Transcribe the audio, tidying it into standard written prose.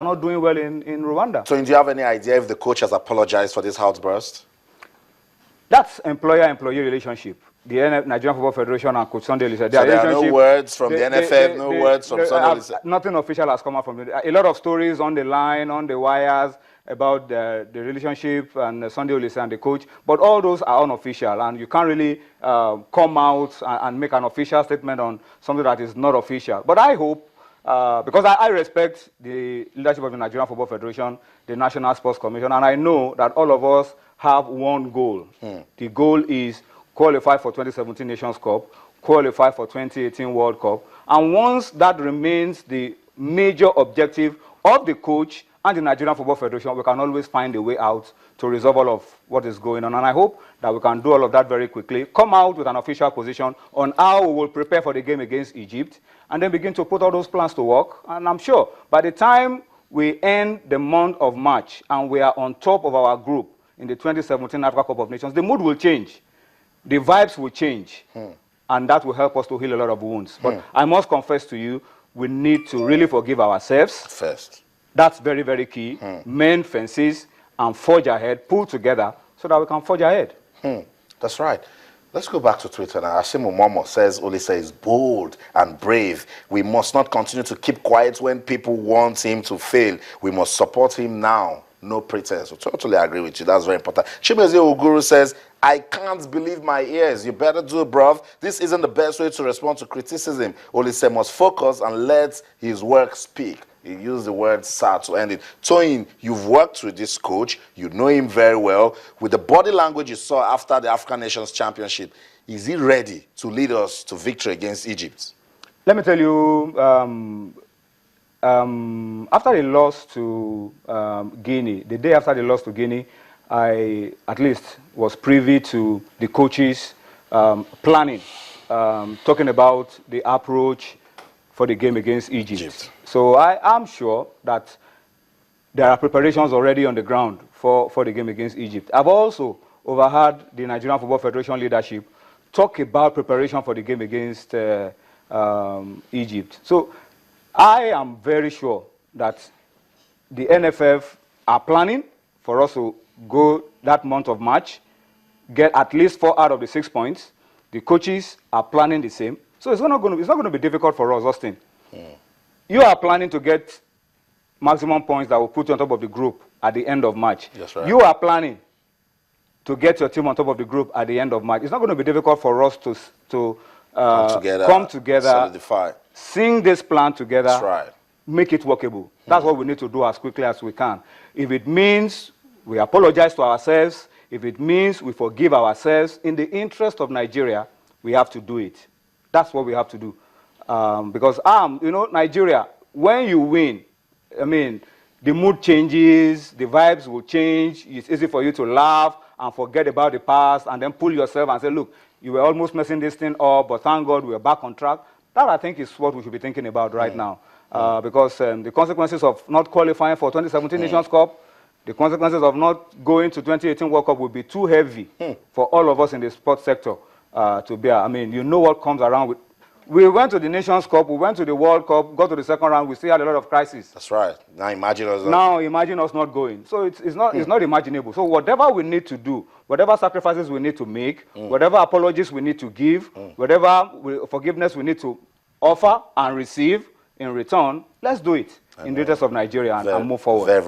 not doing well in Rwanda. So do you have any idea if the coach has apologized for this outburst? That's employer-employee relationship. The Nigerian Football Federation and Coach Sunday Olise. So there are no words from the NFF, no words from Sunday Olise? Nothing official has come out from it. A lot of stories on the line, on the wires, about the relationship and Sunday Olise and the coach, but all those are unofficial, and you can't really come out and make an official statement on something that is not official. But I hope, because I respect the leadership of the Nigerian Football Federation, the National Sports Commission, and I know that all of us have one goal. The goal is qualify for 2017 Nations Cup, qualify for 2018 World Cup, and once that remains the major objective of the coach and the Nigerian Football Federation, we can always find a way out to resolve all of what is going on. And I hope that we can do all of that very quickly, come out with an official position on how we will prepare for the game against Egypt, and then begin to put all those plans to work. And I'm sure by the time we end the month of March and we are on top of our group in the 2017 Africa Cup of Nations, the mood will change, the vibes will change, and that will help us to heal a lot of wounds. But I must confess to you, we need to really forgive ourselves first. That's very, very key. Mend fences and forge ahead, pull together so that we can forge ahead. That's right. Let's go back to Twitter now. Ashimu Momo says, Olise is bold and brave. We must not continue to keep quiet when people want him to fail. We must support him now. No pretense. I totally agree with you. That's very important. Chimeze Uguru says, I can't believe my ears. You better do it, bruv. This isn't the best way to respond to criticism. Olise must focus and let his work speak. He used the word "sir" to end it. Toyin, you've worked with this coach. You know him very well. With the body language you saw after the African Nations Championship, is he ready to lead us to victory against Egypt? Let me tell you, after they lost to Guinea, the day after they lost to Guinea, I at least was privy to the coaches planning, talking about the approach for the game against Egypt. So I am sure that there are preparations already on the ground for the game against Egypt. I've also overheard the Nigerian Football Federation leadership talk about preparation for the game against Egypt. So I am very sure that the NFF are planning for us to go that month of March, get at least 4 out of the 6 points. The coaches are planning the same. So it's not going to be difficult for us, Austin. You are planning to get maximum points that will put you on top of the group at the end of March. That's right. You are planning to get your team on top of the group at the end of March. It's not going to be difficult for us to come together, solidify, sing this plan together, that's right, make it workable. That's what we need to do as quickly as we can. If it means we apologize to ourselves, if it means we forgive ourselves, in the interest of Nigeria, we have to do it. That's what we have to do. Because, you know, Nigeria, when you win, I mean, the mood changes, the vibes will change. It's easy for you to laugh and forget about the past and then pull yourself and say, look, you were almost messing this thing up, but thank God we're back on track. That, I think, is what we should be thinking about right now. Because the consequences of not qualifying for 2017 Nations Cup, the consequences of not going to 2018 World Cup will be too heavy for all of us in the sports sector to bear. I mean, you know what comes around with. We went to the Nations Cup, we went to the World Cup, got to the second round, we still had a lot of crises. That's right. Now imagine us. Now imagine us not going. So it's not imaginable. So whatever we need to do, whatever sacrifices we need to make, whatever apologies we need to give, whatever forgiveness we need to offer and receive in return, let's do it in the interest of Nigeria and move forward.